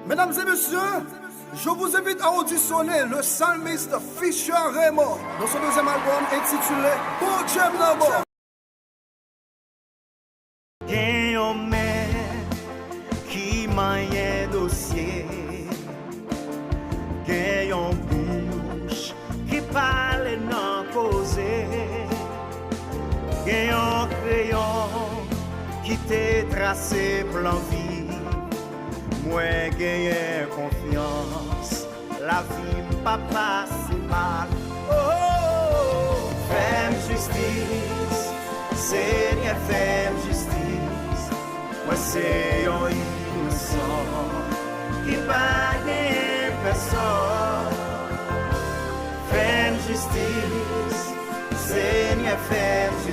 Mesdames et messieurs, je vous invite à auditionner le psalmiste Fisher Raymond dans son deuxième album intitulé Bon J'aime d'abord. Gen yon men ki mayen dosye, gen yon bouche ki pale nan koze, gen yon crayon qui te tracé plan vie. Moi genyen confiance, la vie m'pa passe mal. Oh, fais justice, Seigneur fais justice. Moi c'est un innocent qui pas genyen personne. Fais justice, Seigneur fais justice.